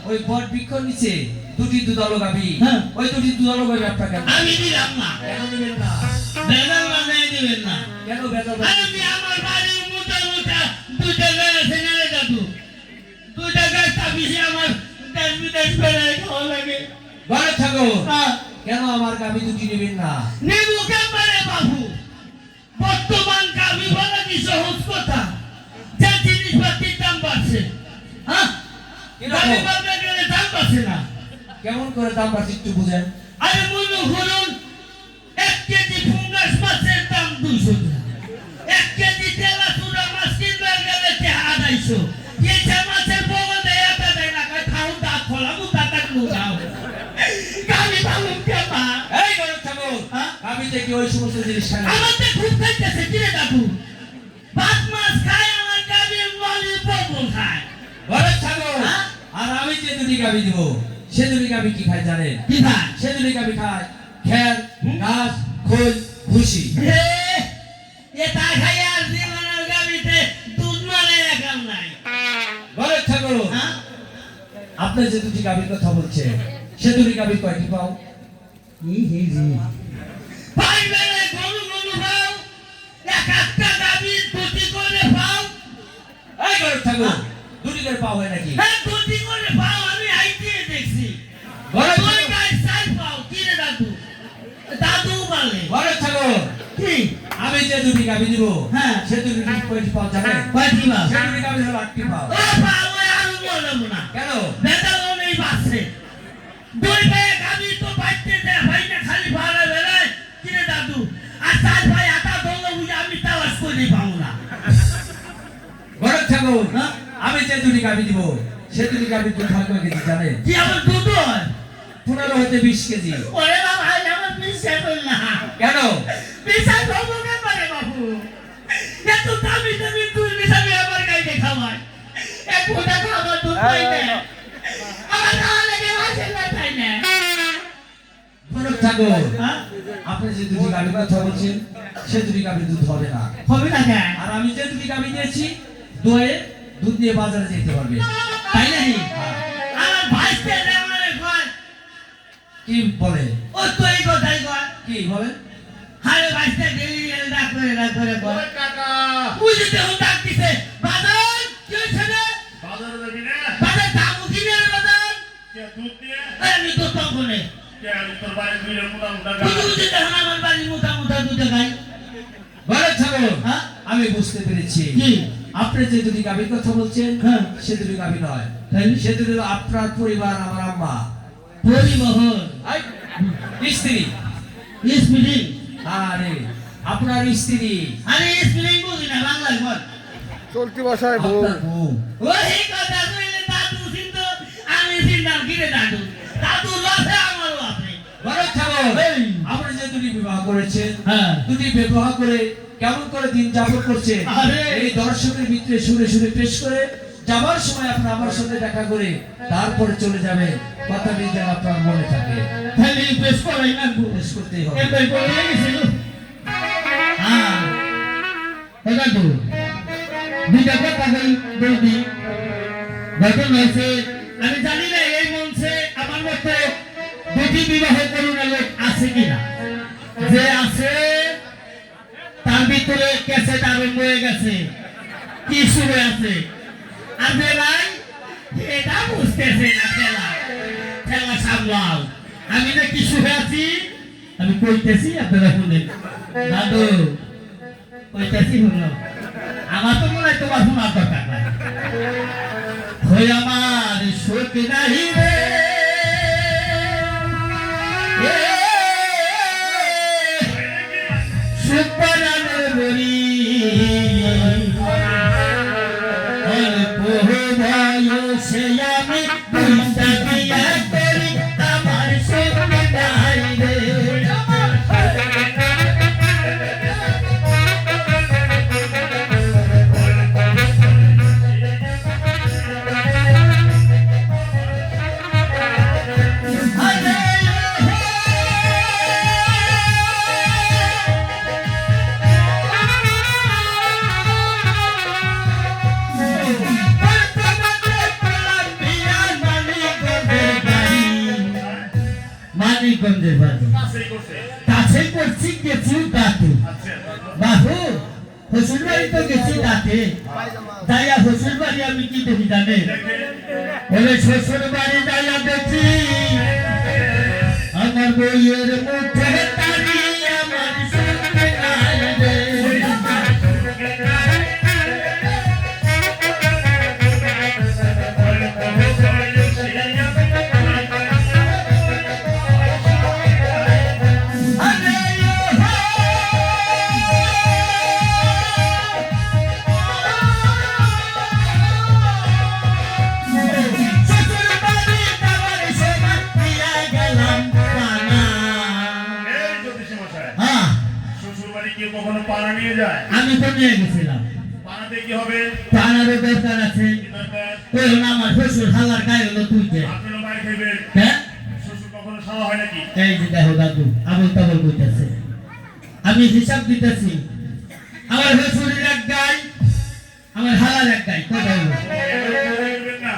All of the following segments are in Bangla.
ওই বট বৃক্ষ নিচে দুটি দুধালো গাভী, ওই দুটি দুধালো গাভী আপনার কেন? আমি দিলাম না। কেন দিবেন না? বেদাল বানাই দিবেন না। কেন বেদাল? আমি আমার বাড়ির মোটা মোটা দুইটা গাছ আছে না রে দাদু, দুইটা গাছ তাপিসে আমার দেশ বিদেশ বেড়ায় খাওয়া লাগে। ঘরে থাকো, কেন আমার গাভী দুটি নেবেন না? নেবু কেমনে বাবু, বর্তমান গাভী বলা কি সহজ কথা, যে জিনিসপাতির দাম বাড়ছে। হ্যাঁ, গাভী পালতে গেলে দাম বাড়ছে না। কেমন করে দাম বাড়ছে একটু বুঝেন। আরে মনে করুন 1 কেজি ফুঙ্গাস মাছের দাম 200 টাকা, 1 কেজি তেলা চুরা মাছ কিনতে গেলে 250। এই মাছের বগল দেয় এটা দেয় না, খাও দা খোলা মুতা কাটলু দাও। গাভী পালন কেমা? এই ঘরে থাকো, গাভী থেকে ওই সমস্ত জিনিস খায় না। আমার তো খুব খাইতেছে কি রে দাদু, ভাত মাছ খায় আমার গাভী, মলি বগল খায়। ঘরে থাকো, আর আমি যে দুটি গাভী দিব সে দুটি গাভী কি খায় জানেন? কি খায়? সে দুটি গাভী খায় খের, ঘাস, খোল, ভুসি। এটা খাই আর জীবনের গাভীতে দুধ মানে একাল নাই। ঘরে থাকো, আপনি যে দুটি গাভীর কথা বলছেন সে দুটি গাভী কয়টি পাও? ভাই বেড়ে গরু গরু পাও, এক একটা গাভী দুটি করে পাও। এই ঘরে থাকো, দুটি করে পাও হয় নাকি? হ্যাঁ, দুটি করে পাও, আমি আইটিয়ে দেখছি। ঘরে দুই থাকো, গাই চার পাও, কি রে দাদু? দাদু বলে ঘরে থাকো, কি? আমি যে দুটি গাভী দিব হ্যাঁ। সে দুটি কয়টি পাও জানেন? কয়টি পাও? সে দুটি গাভী হলো 8টি পাও। ও পাও, আরো বলবো না। কেন? বেতালো নেই বাসে। দুই ভাই গাভী তো বাইতে দেয়, ভাই না খালি ভাড়া বেড়ায়, কি রে দাদু? আর চার ভাই আটা দৌড়ে বুঝে আমি তালাশ করে পাবো না। ঘরে থাকো, আমি যে দুটি গাভী দিব সে দুটি গাভীর দুধ হয় কয় কেজি জানেন? কি আমার দুধ হয়? 15 হতে 20 কেজি। ওরে বাবা, আমার বিশ্বাস হল না। কেন? বিশ্বাস হবো কেমনে বাবু? এত দামি দামি দুধ মিশাবি আমার গাইতে খাওয়ায়, এক ফোঁটা খাবার দুধ পাই না, আমার খাওয়া লেগে আসে না, তাই না? ঘরে থাকো, আপনি যে দুটি গাভীর কথা বলছেন সে দুটি গাভীর দুধ হবে না। হবে না কেন? আর আমি যে দুটি গাভী দিয়েছি দোয়ে দুধ নিয়ে বাজারে যেতে পারবে। তাই নাকি? আমার ভাইতে আমারে কয়, কি বলে? ও তো এই কথাই কয়, কি বলে? হারে ভাইতে ডেলি ডেলি ডাক করে কয়, ওই কাকা বুঝতে হুন ডাক দিছে, বাজার কি হইছে রে? বাজারে যাবি না? বাজার দাম কি রে বাজার? কে দুধ দিয়ে? আমি তো তখনে কে আমি তোর বাড়ি দুইটা মোটা মোটা বুঝতে গাছ। বুঝতে দেখুন আমার বাড়ি মোটা মোটা দুটো গাই। ঘরে থাকো, হ্যাঁ? আমি বুঝতে পেরেছি কি? আপনি যে দুটি গাভীর কথা বলছেন হ্যাঁ। সে দুটি গাভী নয়, তাইলে? সে দুটি হলো আপনার পরিবার, আমার আম্মা, পরিবহন স্ত্রী। স্পিলিং, আরে আপনার স্ত্রী, আরে স্পিলিং বুঝি না, বাংলায় বল। চলতি ভাষায় বউ। আপনার বউ। ওই কথা কইলে দাদু কিন্তু আমি চিন্তাম কি রে দাদু? দাদু লসে আমারও আছে। ঘরে থাকো, এই। আপনি যে দুটি বিবাহ করেছেন হ্যাঁ। দুটি বিবাহ করে কেমন করে দিন যাপন করছে আরে। এই দর্শকের ভিতরে শুনে শুনে পেশ করে যাবার সময় আপনি আমার সঙ্গে দেখা করে তারপরে চলে যাবেন, কথা নিয়ে যেন আপনার মনে থাকে। তাহলে পেশ করাই না গো। পেশ করতেই হবে। এমনি করে গেছিল। হ্যাঁ। এই দাদু, দুইটা কথা কই বলবি। ঘটনা হয়েছে, আমি জানি না এই মঞ্চে আমার মতো দুটি বিবাহ করুন লোক আছে কিনা, যে আছে তার ভিতরে ক্যাসেট আরম্ভ হয়ে গেছে, কি শুরু আছে, আর যে নাই এটা বুঝতেছে না, খেলা খেলা সামলাও। আমি না কি শুয়ে আছি, আমি কইতেছি আপনারা শুনেন। দাদু কইতেছি শুনো, আমার তো মনে হয় তোমার শোনার দরকার নাই। হই আমার শোক নাহি রে, সুপারানের বলি অল্প বয়সে আমি বুঝতে বিয়া করি, আমার শোক নাই রে। মানিকগঞ্জের বাড়ি কাছেই করছে কাছে করছি গেছি দাঁতে আচ্ছা বাবু শ্বশুর বাড়ি তো গেছি দাঁতে যাইয়া শ্বশুর বাড়ি আমি কি দেখি জানে বলে শ্বশুর বাড়ি যাইয়া দেখি আমার বইয়ের মুখে তারি আমার সঙ্গে নাই রে। আরে শ্বশুর বাড়ি যাবার সময় দিয়া গেলাম পানা। এই জ্যোতিষী মশাই হ্যাঁ, শ্বশুর বাড়ি কেউ কখনো পাড়া নিয়ে যায় আমি তো নিয়ে গেছিলাম পাড়াতে কি হবে পানারও দরকার আছে কি দরকার ওই হলো আমার শ্বশুর হালার গায়ে হলো তুইতে আপনারা মায়ের খাইবেন হ্যাঁ শ্বশুর কখনো সাওয়া হয় নাকি এই যে দেখো দাদু আবল তাবল কইতেছে আমি হিসাব দিতেছি আমার শ্বশুরের এক গাই আমার হালার এক গাই কথা হলো খাইবেন না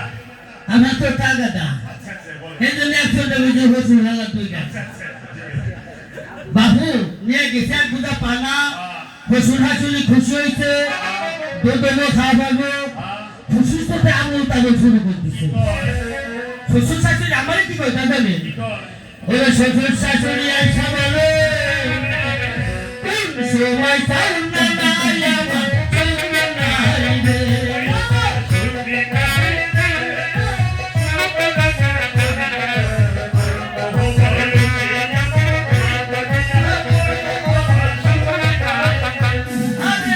আমার তো টাকাটা আচ্ছা আচ্ছা বলেন এই জন্য একশোটা বুঝে শ্বশুর হালার তুই গাই আচ্ছা আচ্ছা ঠিক আছে বাবু নিয়ে গেছে এক বুঝা পানা শ্বশুর হাসুলি খুশি হয়েছে দুধ খাওয়া পাবো শ্বশুর সাথে আঙুল তাবল শুরু করতেছে শ্বশুর শাশুড়ি আমারই কি কথা জানে ওরে শ্বশুর শাশুড়ি আইসা বলে কোন সময় সাউন্ড নাই আমার সঙ্গে নাই রে। আরে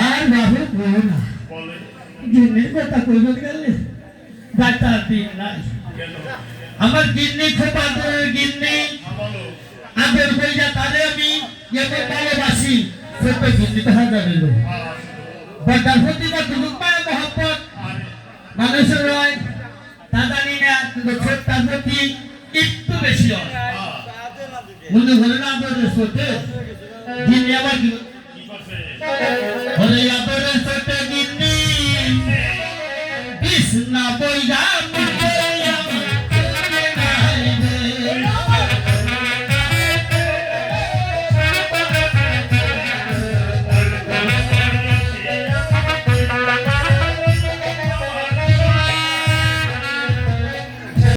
আর বাবু কই না বলেন গিন্নির কথা কইবেন গেলে ডাক্তার দিন নাই কেন আমার গিন্নি খুব আদরের গিন্নি বলো আদর কইরা তারে আমি এমন ভালোবাসি ছোট্ট গিন্নি তো হাজার দিল বড়ার প্রতি কতটুকু পায় মহব্বত মানুষের হয় তা জানি না কিন্তু ছোট্টার প্রতি একটু বেশি হয় মনে হলে না আদরের ছোটে গিন্নি আবার কি কি করছে হলে আদরের ছোটে গিন্নি বিষ্ণা বইরা